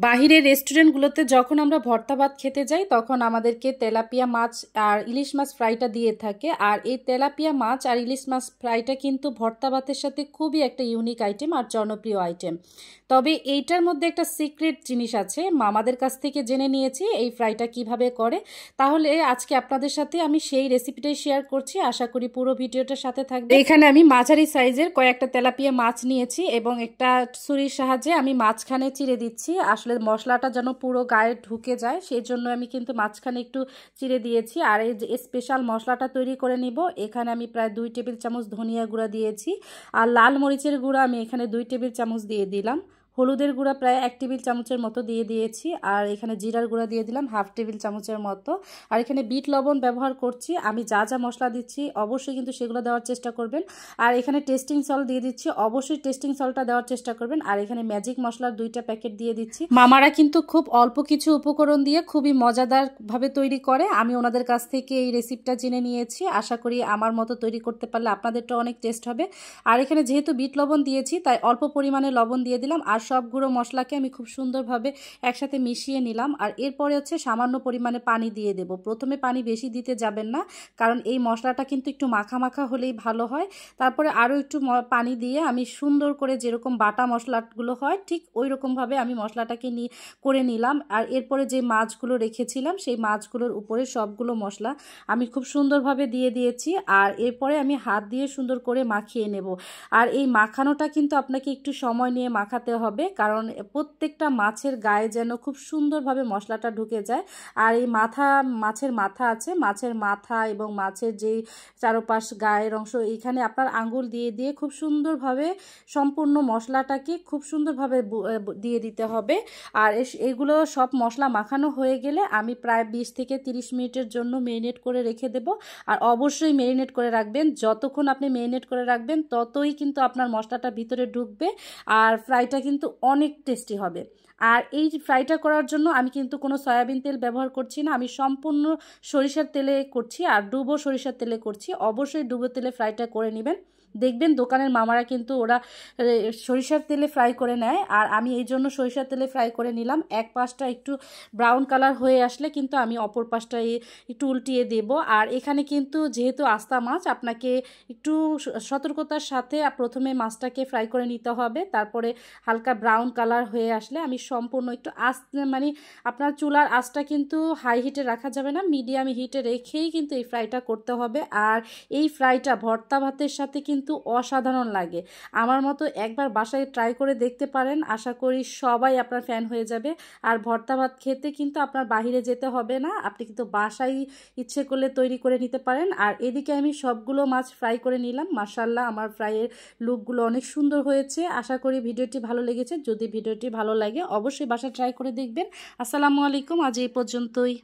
বাহিরের রেস্টুরেন্টগুলোতে যখন আমরা ভর্তা ভাত খেতে যাই তখন আমাদেরকে তেলাপিয়া মাছ আর ইলিশ মাছ ফ্রাইটা দিয়ে থাকে। আর এই তেলাপিয়া মাছ আর ইলিশ মাছ ফ্রাইটা কিন্তু ভর্তা ভাতের সাথে খুবই একটা ইউনিক আইটেম আর জনপ্রিয় আইটেম। তবে এইটার মধ্যে একটা সিক্রেট জিনিস আছে, মামাদের কাছ থেকে জেনে নিয়েছি এই ফ্রাইটা কিভাবে করে। তাহলে আজকে আপনাদের সাথে আমি সেই রেসিপিটাই শেয়ার করছি, আশা করি পুরো ভিডিওটার সাথে থাকবে। এখানে আমি মাঝারি সাইজের কয়েকটা তেলাপিয়া মাছ নিয়েছি এবং একটা ছুরির সাহায্যে আমি মাঝখানে চিড়ে দিচ্ছি। আসলে মশলাটা যেন পুরো গায়ে ঢুকে যায় সেই জন্য আমি কিন্তু মাঝখানে একটু চিড়ে দিয়েছি। আর এই যে স্পেশাল মশলাটা তৈরি করে নিব, এখানে আমি প্রায় 2 টেবিল চামচ ধনিয়া গুঁড়া দিয়েছি, আর লাল মরিচের গুঁড়া আমি এখানে 2 টেবিল চামচ দিয়ে দিলাম, হলুদের গুঁড়া প্রায় 1 টেবিল চামচের মতো দিয়ে দিয়েছি, আর এখানে জিরার গুঁড়া দিয়ে দিলাম 1/2 টেবিল চামচের মতো। আর এখানে বিট লবণ ব্যবহার করছি। আমি যা যা মশলা দিচ্ছি অবশ্যই কিন্তু সেগুলো দেওয়ার চেষ্টা করবেন। আর এখানে টেস্টিং সল্ট দিয়ে দিচ্ছি, অবশ্যই টেস্টিং সল্টটা দেওয়ার চেষ্টা করবেন। আর এখানে ম্যাজিক মশলার 2টা প্যাকেট দিয়ে দিচ্ছি। মামারা কিন্তু খুব অল্প কিছু উপকরণ দিয়ে খুবই মজাদারভাবে তৈরি করে। আমি ওনাদের কাছ থেকে এই রেসিপিটা জেনে নিয়েছি, আশা করি আমার মতো তৈরি করতে পারলে আপনাদেরটা অনেক টেস্ট হবে। আর এখানে যেহেতু বিট লবণ দিয়েছি তাই অল্প পরিমাণে লবণ দিয়ে দিলাম, আর সব গুঁড়ো মশলাকে আমি খুব সুন্দরভাবে একসাথে মিশিয়ে নিলাম। আর এরপরে হচ্ছে সামান্য পরিমাণে পানি দিয়ে দেব। প্রথমে পানি বেশি দিতে যাবেন না, কারণ এই মশলাটা কিন্তু একটু মাখা মাখা হলেই ভালো হয়। তারপরে আরও একটু পানি দিয়ে আমি সুন্দর করে যেরকম বাটা মশলাগুলো হয় ঠিক ওই রকমভাবে আমি মশলাটাকে করে নিলাম। আর এরপরে যে মাছগুলো রেখেছিলাম সেই মাছগুলোর উপরে সবগুলো মশলা আমি খুব সুন্দরভাবে দিয়ে দিয়েছি। আর এরপরে আমি হাত দিয়ে সুন্দর করে মাখিয়ে নেব। আর এই মাখানোটা কিন্তু আপনাকে একটু সময় নিয়ে মাখাতে হবে, কারণ প্রত্যেকটা মাছের গায়ে যেন খুব সুন্দরভাবে মশলাটা ঢুকে যায়। আর এই মাছের মাথা আছে, মাছের মাথা এবং মাছের যেই চারপাশ গায়ের অংশ, এইখানে আপনার আঙ্গুল দিয়ে দিয়ে খুব সুন্দরভাবে সম্পূর্ণ মশলাটাকে খুব সুন্দরভাবে দিয়ে দিতে হবে। আর এগুলো সব মশলা মাখানো হয়ে গেলে আমি প্রায় 20 থেকে 30 মিনিটের জন্য মেরিনেট করে রেখে দেব। আর অবশ্যই মেরিনেট করে রাখবেন, যতক্ষণ আপনি মেরিনেট করে রাখবেন ততই কিন্তু আপনার মশলাটা ভিতরে ঢুকবে আর ফ্রাইটা কিন্তু অনেক টেস্টি হবে। আর এই ফ্রাইটা করার জন্য আমি কিন্তু কোনো সয়াবিন তেল ব্যবহার করছি না, আমি সম্পূর্ণ সরিষার তেলে করছি আর ডুবো সরিষার তেলে করছি। অবশ্যই ডুবো তেলে ফ্রাইটা করে নেবেন। দেখবেন দোকানের মামারা কিন্তু ওরা সরিষার তেলে ফ্রাই করে নেয়, আর আমি এই জন্য সরিষার তেলে ফ্রাই করে নিলাম। এক পাশটা একটু ব্রাউন কালার হয়ে আসলে কিন্তু আমি অপর পাশটা একটু উল্টিয়ে দেব। আর এখানে কিন্তু যেহেতু আস্তা মাছ, আপনাকে একটু সতর্কতার সাথে প্রথমে মাছটাকে ফ্রাই করে নিতে হবে। তারপরে হালকা ব্রাউন কালার হয়ে আসলে আমি সম্পূর্ণ একটু মানে আপনার চুলার আঁচটা কিন্তু হাই হিটে রাখা যাবে না, মিডিয়াম হিটে রেখেই কিন্তু এই ফ্রাইটা করতে হবে। আর এই ফ্রাইটা ভর্তা ভাতের সাথে কিন্তু অসাধারণ লাগে। আমার মতো একবার বাসায় ট্রাই করে দেখতে পারেন, আশা করি সবাই আপনার ফ্যান হয়ে যাবে। আর ভর্তা ভাত খেতে কিন্তু আপনার বাহিরে যেতে হবে না, আপনি কিন্তু বাসায় ইচ্ছে করলে তৈরি করে নিতে পারেন। আর এদিকে আমি সবগুলো মাছ ফ্রাই করে নিলাম। মাশাআল্লাহ, আমার ফ্রাইয়ের লুকগুলো অনেক সুন্দর হয়েছে। আশা করি ভিডিওটি ভালো লেগেছে। যদি ভিডিওটি ভালো লাগে অবশ্যই বাসায় ট্রাই করে দেখবেন। আসসালামু আলাইকুম, আজ এই পর্যন্তই।